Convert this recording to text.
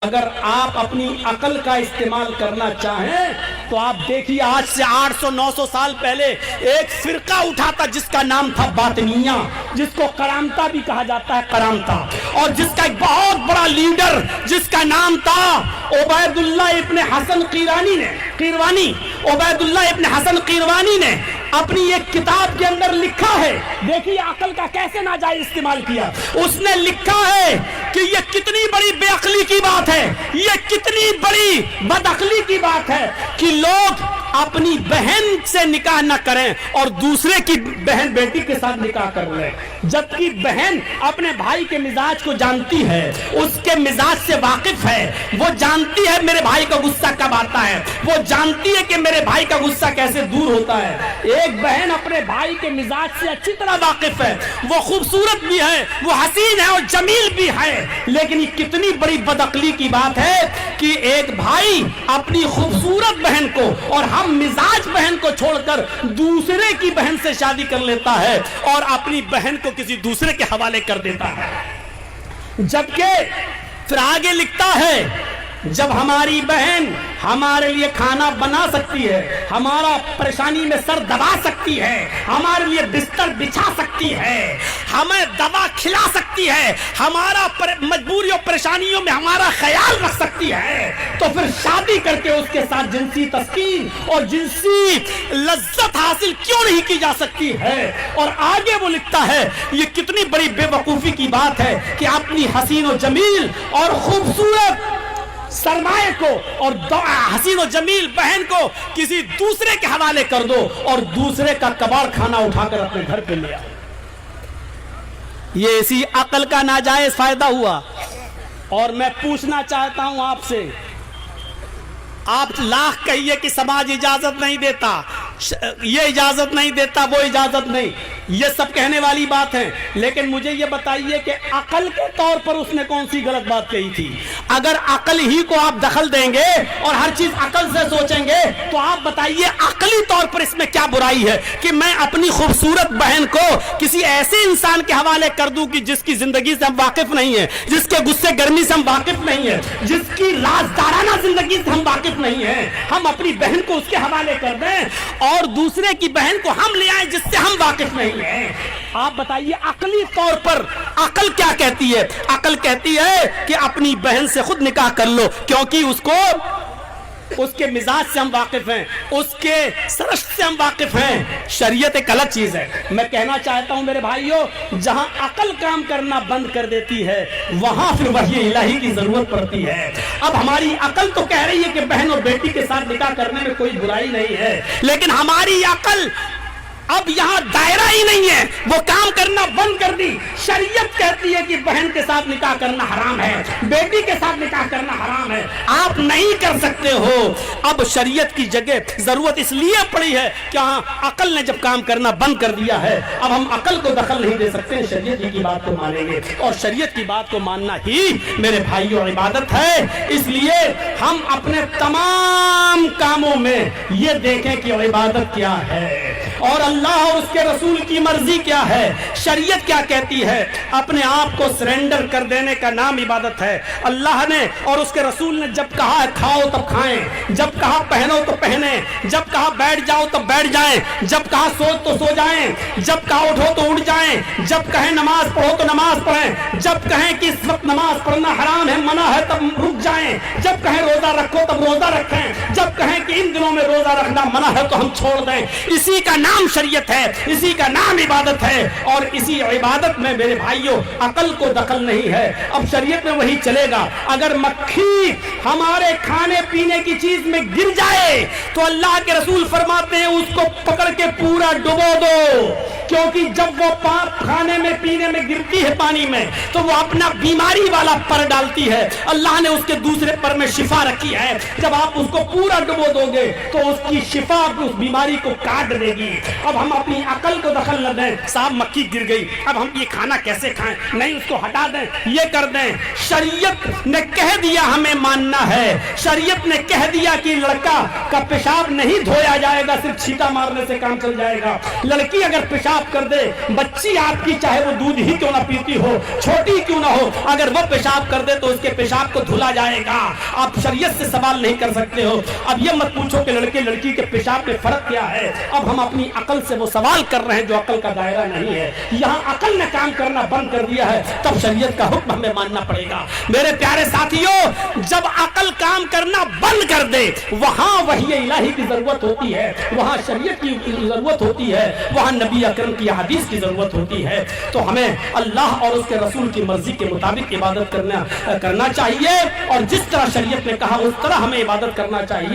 اگر آپ اپنی عقل کا استعمال کرنا چاہیں تو آپ دیکھیے آج سے 800-900 سال پہلے ایک فرقہ اٹھا تھا جس کا نام تھا باطنیہ، جس کو کرامتہ بھی کہا جاتا ہے، کرامتہ، اور جس کا ایک بہت بڑا لیڈر جس کا نام تھا عبید اللہ ابن حسن قیروانی عبید اللہ ابن حسن قیروانی نے اپنی ایک کتاب کے اندر لکھا ہے، دیکھیے عقل کا کیسے ناجائز استعمال کیا۔ اس نے لکھا ہے کہ یہ کتنی بڑی بے عقلی کی بات ہے، یہ کتنی بڑی بدعقلی کی بات ہے کہ لوگ اپنی بہن سے نکاح نہ کریں اور دوسرے کی بہن بیٹی کے ساتھ نکاح کر لیں، جبکہ بہن اپنے بھائی کے مزاج کو جانتی ہے، اس کے مزاج سے واقف ہے، وہ جانتی ہے میرے بھائی کا غصہ کب آتا ہے، وہ جانتی ہے کہ میرے بھائی کا غصہ کیسے دور ہوتا ہے۔ ایک بہن اپنے بھائی کے مزاج سے اچھی طرح واقف ہے، وہ خوبصورت بھی ہے، وہ حسین ہے اور جمیل بھی ہے، لیکن یہ کتنی بڑی بدعقلی کی بات ہے کہ ایک بھائی اپنی خوبصورت بہن کو اور ہم مزاج بہن کو چھوڑ کر دوسرے کی بہن سے شادی کر لیتا ہے اور اپنی بہن کو کسی دوسرے کے حوالے کر دیتا ہے۔ جبکہ پھر آگے لکھتا ہے جب ہماری بہن ہمارے لیے کھانا بنا سکتی ہے، ہمارا پریشانی میں سر دبا سکتی ہے، ہمارے لیے بستر بچھا سکتی ہے، ہمیں دوا کھلا سکتی ہے، ہمارا مجبوریوں پریشانیوں میں ہمارا خیال رکھ سکتی ہے، تو پھر شادی کر کے اس کے ساتھ جنسی تسکین اور جنسی لذت حاصل کیوں نہیں کی جا سکتی ہے؟ اور آگے وہ لکھتا ہے یہ کتنی بڑی بے وقوفی کی بات ہے کہ اپنی حسین و جمیل اور خوبصورت سرمایہ کو اور حسین و جمیل بہن کو کسی دوسرے کے حوالے کر دو اور دوسرے کا کباڑ کھانا اٹھا کر اپنے گھر پہ لے آؤ۔ یہ اسی عقل کا ناجائز فائدہ ہوا۔ اور میں پوچھنا چاہتا ہوں آپ سے، آپ لاکھ کہیے کہ سماج اجازت نہیں دیتا، یہ اجازت نہیں دیتا، وہ اجازت نہیں، یہ سب کہنے والی بات ہے، لیکن مجھے یہ بتائیے کہ عقل کے طور پر اس نے کون سی غلط بات کہی تھی؟ اگر عقل ہی کو آپ دخل دیں گے اور ہر چیز عقل سے سوچیں گے تو آپ بتائیے عقلی طور پر اس میں کیا برائی ہے کہ میں اپنی خوبصورت بہن کو کسی ایسے انسان کے حوالے کر دوں کہ جس کی زندگی سے ہم واقف نہیں ہیں، جس کے غصے گرمی سے ہم واقف نہیں ہیں، جس کی رازدارانہ زندگی سے ہم واقف نہیں ہیں، ہم اپنی بہن کو اس کے حوالے کر دیں اور دوسرے کی بہن کو ہم لے آئیں جس سے ہم واقف نہیں ہیں؟ آپ بتائیے عقلی طور پر عقل کیا کہتی ہے؟ عقل کہتی ہے کہ اپنی بہن سے خود نکاح کر لو، کیونکہ اس کے مزاج سے ہم واقف ہیں، اس کے سرشت سے ہم واقف ہیں۔ شریعت ایک الگ چیز ہے۔ میں کہنا چاہتا ہوں میرے بھائیوں، جہاں عقل کام کرنا بند کر دیتی ہے وہاں پھر وحی الہی کی ضرورت پڑتی ہے۔ اب ہماری عقل تو کہہ رہی ہے کہ بہن اور بیٹی کے ساتھ نکاح کرنے میں کوئی برائی نہیں ہے، لیکن ہماری عقل اب یہاں دائرہ ہی نہیں ہے، وہ کام کرنا بند کر دی۔ شریعت کہتی ہے کہ بہن کے ساتھ نکاح کرنا حرام ہے، بیٹی کے ساتھ نکاح کرنا حرام ہے، آپ نہیں کر سکتے ہو۔ اب شریعت کی جگہ ضرورت اس لیے پڑی ہے کہ ہاں عقل نے جب کام کرنا بند کر دیا ہے، اب ہم عقل کو دخل نہیں دے سکتے، شریعت کی بات کو مانیں گے، اور شریعت کی بات کو ماننا ہی میرے بھائیوں عبادت ہے۔ اس لیے ہم اپنے تمام کاموں میں یہ دیکھیں کہ عبادت کیا ہے اور اللہ اور اس کے رسول کی مرضی کیا ہے، شریعت کیا کہتی ہے۔ اپنے آپ کو سرنڈر کر دینے کا نام عبادت ہے۔ اللہ نے اور اس کے رسول نے جب کہا کھاؤ تب کھائیں، جب کہا پہنو تو پہنیں، جب کہا بیٹھ جاؤ تب بیٹھ جائیں، جب کہا سو تو سو جائیں، جب کہا اٹھو تو اٹھ جائیں، جب کہیں نماز پڑھو تو نماز پڑھیں، جب کہیں کہ اس وقت نماز پڑھنا حرام ہے، منع ہے، تب رک جائیں، جب کہیں روزہ رکھو تب روزہ رکھیں، جب کہیں کہ ان دنوں میں روزہ رکھنا منع ہے تو ہم چھوڑ دیں۔ اسی کا نام شریعت ہے، اسی کا نام عبادت ہے، اور اسی عبادت میں میرے بھائیوں عقل کو دخل نہیں ہے۔ اب شریعت میں وہی چلے گا، اگر مکھی ہمارے کھانے پینے کی چیز میں گر جائے تو اللہ کے رسول فرماتے ہیں اس کو پکڑ کے پورا ڈبو دو، کیونکہ جب وہ کھانے میں پینے میں گرتی ہے پانی میں تو وہ اپنا بیماری والا پر ڈالتی ہے، اللہ نے اس کے دوسرے پر میں شفا رکھی ہے، جب آپ اس کو پورا ڈبو دو گے تو اس کی شفا اس بیماری کو کاٹ دے گی۔ اب ہم اپنی عقل کو دخل نہ دیں، صاحب مکھی گر گئی، اب ہم یہ کھانا کیسے کھائیں، نہیں اس کو ہٹا دیں، یہ کر دیں۔ شریعت نے کہہ دیا ہمیں ماننا ہے، شریعت نے کہہ دیا کہ لڑکا کا پیشاب نہیں دھویا جائے گا، صرف چھینٹا مارنے سے کام چل جائے گا، لڑکی اگر پیشاب پیشاب کر دے, بچی آپ کی چاہے وہ دودھ ہی کیوں نہ پیتی ہو, چھوٹی کیوں نہ ہو, اگر وہ پیشاب کر دے تو اس کے پیشاب کو دھلا جائے گا. آپ شریعت سے سوال نہیں کر سکتے ہو. اب یہ مت پوچھو کہ لڑکے لڑکی کے پیشاب میں فرق کیا ہے. اب ہم اپنی عقل سے وہ سوال کر رہے ہیں جو عقل کا دائرہ نہیں ہے. یہاں عقل نے کام کرنا بند کر دیا ہے, تب شریعت کا حکم ہمیں ماننا پڑے گا. میرے پیارے ساتھیوں, جب عقل کام کرنا بند کر دے وہاں وحی الہی کی ضرورت ہوتی ہے, وہاں شریعت کی ضرورت ہوتی ہے, وہاں نبی اکرم کی حدیث کی ضرورت ہوتی ہے. تو ہمیں اللہ اور اس کے رسول کی مرضی کے مطابق عبادت کرنا چاہیے, اور جس طرح شریعت نے کہا اس طرح ہمیں عبادت کرنا چاہیے.